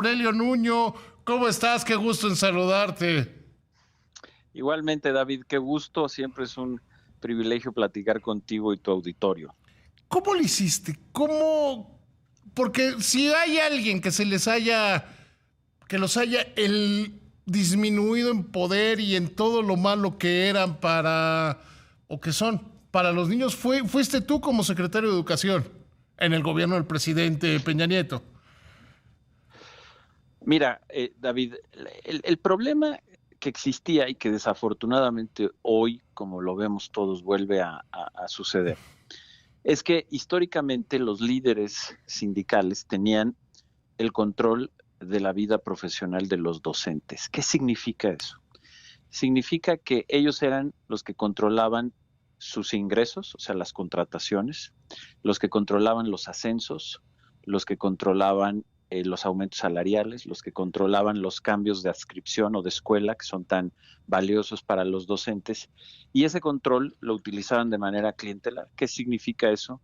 Aurelio Nuño, ¿cómo estás? Qué gusto en saludarte. Igualmente, David, qué gusto, siempre es un privilegio platicar contigo y tu auditorio. ¿Cómo lo hiciste? ¿Cómo? Porque si hay alguien que que los haya disminuido en poder y en todo lo malo que eran o que son, para los niños, fuiste tú como secretario de Educación en el gobierno del presidente Peña Nieto. Mira, David, el problema que existía y que desafortunadamente hoy, como lo vemos todos, vuelve a suceder, es que históricamente los líderes sindicales tenían el control de la vida profesional de los docentes. ¿Qué significa eso? Significa que ellos eran los que controlaban sus ingresos, o sea, las contrataciones, los que controlaban los ascensos, los que controlaban los aumentos salariales, los que controlaban los cambios de adscripción o de escuela que son tan valiosos para los docentes, y ese control lo utilizaban de manera clientelar. ¿Qué significa eso?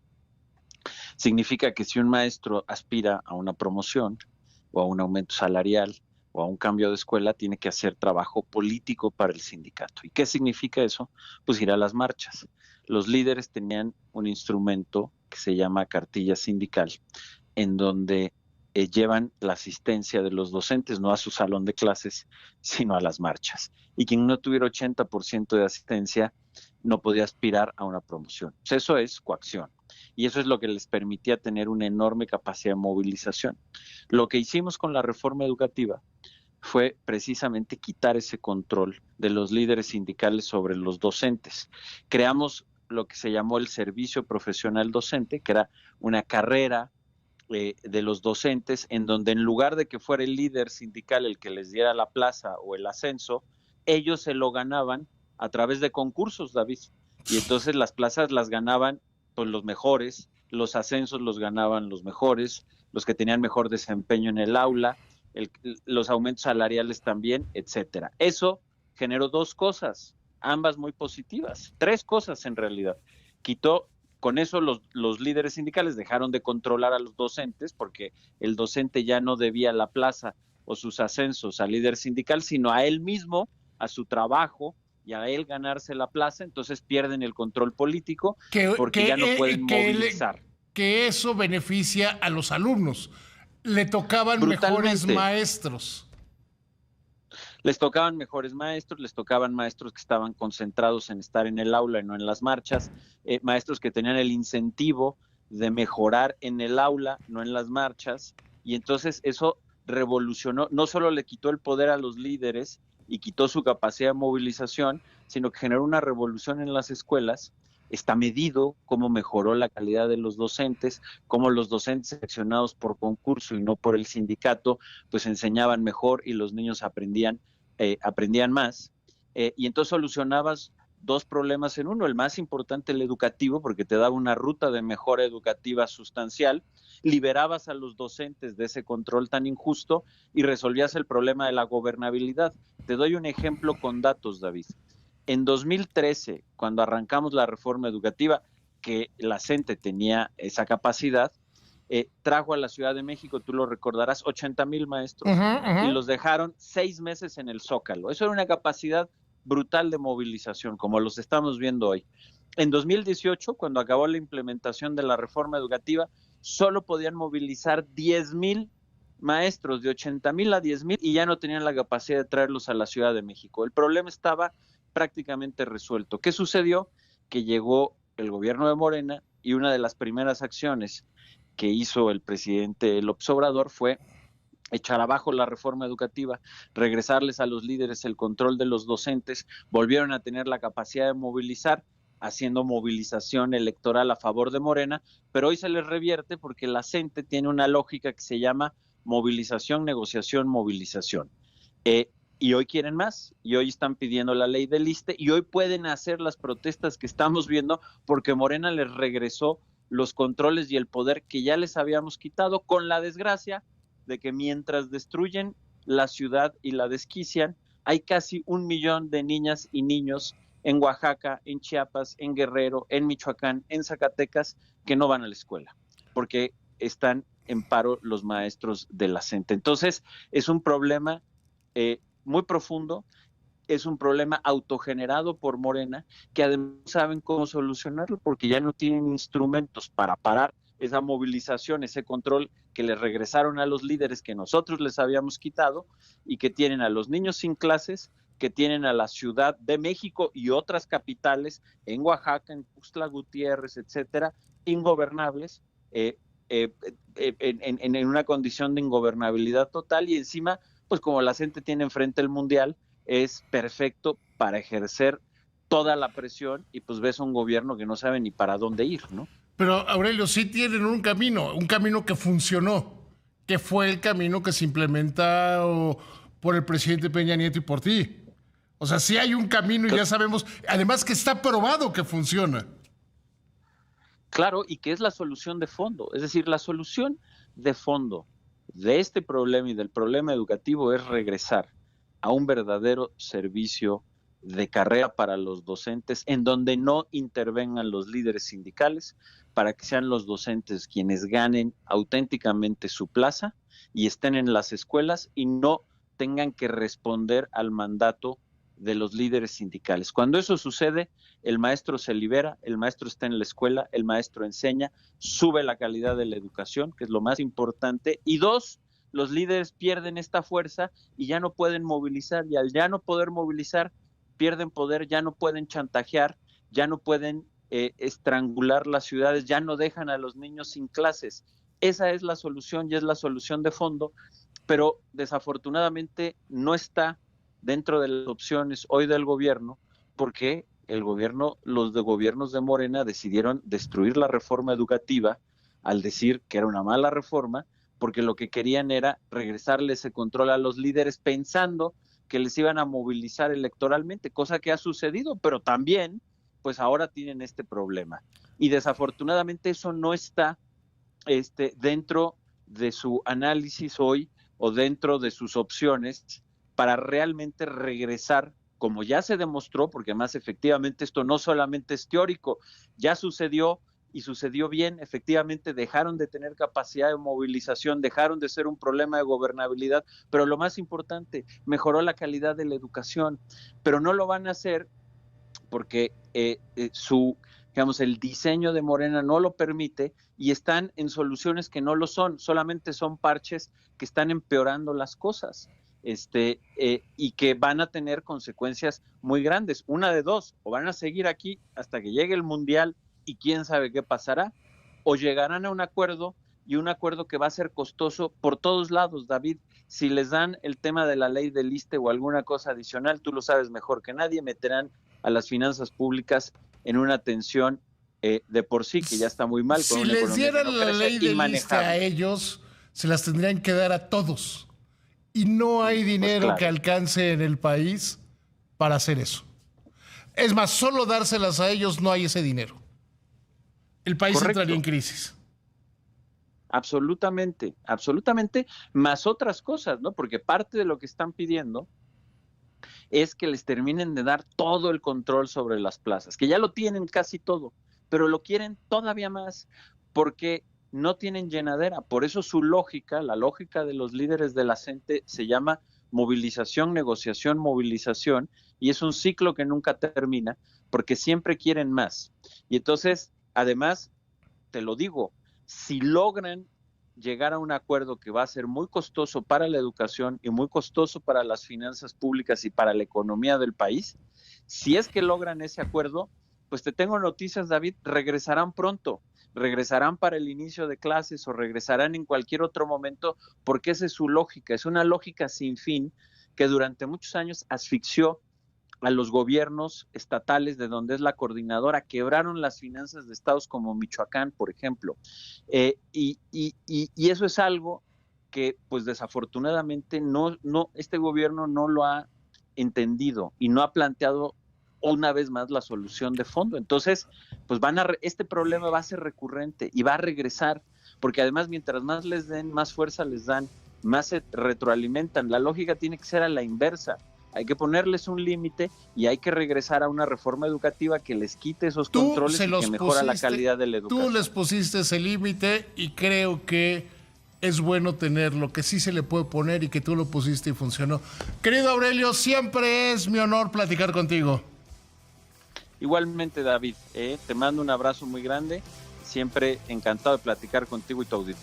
Significa que si un maestro aspira a una promoción o a un aumento salarial o a un cambio de escuela, tiene que hacer trabajo político para el sindicato. ¿Y qué significa eso? Pues ir a las marchas. Los líderes tenían un instrumento que se llama cartilla sindical, en donde llevan la asistencia de los docentes, no a su salón de clases, sino a las marchas. Y quien no tuviera 80% de asistencia no podía aspirar a una promoción. Pues eso es coacción. Y eso es lo que les permitía tener una enorme capacidad de movilización. Lo que hicimos con la reforma educativa fue precisamente quitar ese control de los líderes sindicales sobre los docentes. Creamos lo que se llamó el servicio profesional docente, que era una carrera de los docentes, en donde en lugar de que fuera el líder sindical el que les diera la plaza o el ascenso, ellos se lo ganaban a través de concursos, David. Y entonces las plazas las ganaban pues los mejores, los ascensos los ganaban los mejores, los que tenían mejor desempeño en el aula, los aumentos salariales también, etcétera. Eso generó dos cosas, ambas muy positivas, tres cosas en realidad. Quitó con eso los líderes sindicales dejaron de controlar a los docentes porque el docente ya no debía la plaza o sus ascensos al líder sindical, sino a él mismo, a su trabajo y a él ganarse la plaza, entonces pierden el control político Que, porque ya no que, pueden eh, que, le- movilizar. que eso beneficia a los alumnos. Le tocaban mejores Brutalmente, maestros. les tocaban mejores maestros, les tocaban maestros que estaban concentrados en estar en el aula y no en las marchas, maestros que tenían el incentivo de mejorar en el aula, no en las marchas, y entonces eso revolucionó, no solo le quitó el poder a los líderes y quitó su capacidad de movilización, sino que generó una revolución en las escuelas. Está medido cómo mejoró la calidad de los docentes, cómo los docentes seleccionados por concurso y no por el sindicato, pues enseñaban mejor y los niños aprendían más. Y entonces solucionabas dos problemas en uno. El más importante, el educativo, porque te daba una ruta de mejora educativa sustancial, liberabas a los docentes de ese control tan injusto y resolvías el problema de la gobernabilidad. Te doy un ejemplo con datos, David. En 2013, cuando arrancamos la reforma educativa, que la CENTE tenía esa capacidad, trajo a la Ciudad de México, tú lo recordarás, 80,000 maestros y los dejaron 6 meses en el Zócalo. Eso era una capacidad brutal de movilización, como los estamos viendo hoy. En 2018, cuando acabó la implementación de la reforma educativa, solo podían movilizar 10,000 maestros, de 80,000 a 10,000, y ya no tenían la capacidad de traerlos a la Ciudad de México. El problema estaba prácticamente resuelto. ¿Qué sucedió? Que llegó el gobierno de Morena y una de las primeras acciones que hizo el presidente López Obrador fue echar abajo la reforma educativa, regresarles a los líderes el control de los docentes, volvieron a tener la capacidad de movilizar, haciendo movilización electoral a favor de Morena, pero hoy se les revierte porque la CENTE tiene una lógica que se llama movilización, negociación, movilización. Y hoy quieren más, y hoy están pidiendo la ley del ISSSTE, y hoy pueden hacer las protestas que estamos viendo porque Morena les regresó los controles y el poder que ya les habíamos quitado, con la desgracia de que mientras destruyen la ciudad y la desquician, hay casi 1 millón de niñas y niños en Oaxaca, en Chiapas, en Guerrero, en Michoacán, en Zacatecas, que no van a la escuela, porque están en paro los maestros de la CENTE. Entonces, es un problema muy profundo, es un problema autogenerado por Morena, que además saben cómo solucionarlo, porque ya no tienen instrumentos para parar esa movilización, ese control que les regresaron a los líderes que nosotros les habíamos quitado, y que tienen a los niños sin clases, que tienen a la Ciudad de México y otras capitales, en Oaxaca, en Tuxtla Gutiérrez, etcétera, ingobernables, en una condición de ingobernabilidad total, y encima, pues como la gente tiene enfrente el Mundial, es perfecto para ejercer toda la presión, y pues ves un gobierno que no sabe ni para dónde ir, ¿no? Pero Aurelio, sí tienen un camino que funcionó, que fue el camino que se implementó por el presidente Peña Nieto y por ti. O sea, sí hay un camino y ya sabemos, además que está probado que funciona. Claro, y que es la solución de fondo. Es decir, la solución de fondo de este problema y del problema educativo es regresar a un verdadero servicio de carrera para los docentes, en donde no intervengan los líderes sindicales, para que sean los docentes quienes ganen auténticamente su plaza y estén en las escuelas y no tengan que responder al mandato de los líderes sindicales. Cuando eso sucede, el maestro se libera, el maestro está en la escuela, el maestro enseña, sube la calidad de la educación, que es lo más importante, y dos, los líderes pierden esta fuerza y ya no pueden movilizar, y al ya no poder movilizar, pierden poder, ya no pueden chantajear, ya no pueden estrangular las ciudades, ya no dejan a los niños sin clases. Esa es la solución y es la solución de fondo, pero desafortunadamente no está dentro de las opciones hoy del gobierno, porque los de gobiernos de Morena decidieron destruir la reforma educativa al decir que era una mala reforma, porque lo que querían era regresarle ese control a los líderes pensando que les iban a movilizar electoralmente, cosa que ha sucedido, pero también, pues ahora tienen este problema. Y desafortunadamente eso no está dentro de su análisis hoy o dentro de sus opciones para realmente regresar, como ya se demostró, porque además efectivamente esto no solamente es teórico, ya sucedió y sucedió bien, efectivamente dejaron de tener capacidad de movilización, dejaron de ser un problema de gobernabilidad, pero lo más importante, mejoró la calidad de la educación, pero no lo van a hacer porque el diseño de Morena no lo permite, y están en soluciones que no lo son, solamente son parches que están empeorando las cosas. Y que van a tener consecuencias muy grandes. Una de dos, o van a seguir aquí hasta que llegue el Mundial y quién sabe qué pasará, o llegarán a un acuerdo, y un acuerdo que va a ser costoso por todos lados, David. Si les dan el tema de la ley del ISSSTE o alguna cosa adicional, tú lo sabes mejor que nadie, meterán a las finanzas públicas en una tensión de por sí, que ya está muy mal. Si les dieran la ley del ISSSTE a ellos, se las tendrían que dar a todos. Y no hay dinero pues claro, que alcance en el país para hacer eso. Es más, solo dárselas a ellos no hay ese dinero. El país entraría en crisis. Absolutamente, absolutamente, más otras cosas, ¿no? Porque parte de lo que están pidiendo es que les terminen de dar todo el control sobre las plazas, que ya lo tienen casi todo, pero lo quieren todavía más porque no tienen llenadera. Por eso su lógica, la lógica de los líderes de la CENTE, se llama movilización, negociación, movilización, y es un ciclo que nunca termina, porque siempre quieren más. Y entonces, además, te lo digo, si logran llegar a un acuerdo que va a ser muy costoso para la educación y muy costoso para las finanzas públicas y para la economía del país, si es que logran ese acuerdo, pues te tengo noticias, David, regresarán pronto, regresarán para el inicio de clases o regresarán en cualquier otro momento, porque esa es su lógica, es una lógica sin fin que durante muchos años asfixió a los gobiernos estatales de donde es la coordinadora, quebraron las finanzas de estados como Michoacán, por ejemplo, y eso es algo que pues desafortunadamente este gobierno no lo ha entendido y no ha planteado una vez más la solución de fondo. Entonces, pues este problema va a ser recurrente y va a regresar, porque además mientras más les den, más fuerza les dan, más se retroalimentan. La lógica tiene que ser a la inversa. Hay que ponerles un límite y hay que regresar a una reforma educativa que les quite esos controles y que mejora la calidad de la educación. Tú les pusiste ese límite y creo que es bueno tenerlo, que sí se le puede poner y que tú lo pusiste y funcionó. Querido Aurelio, siempre es mi honor platicar contigo. Igualmente, David, te mando un abrazo muy grande. Siempre encantado de platicar contigo y tu auditorio.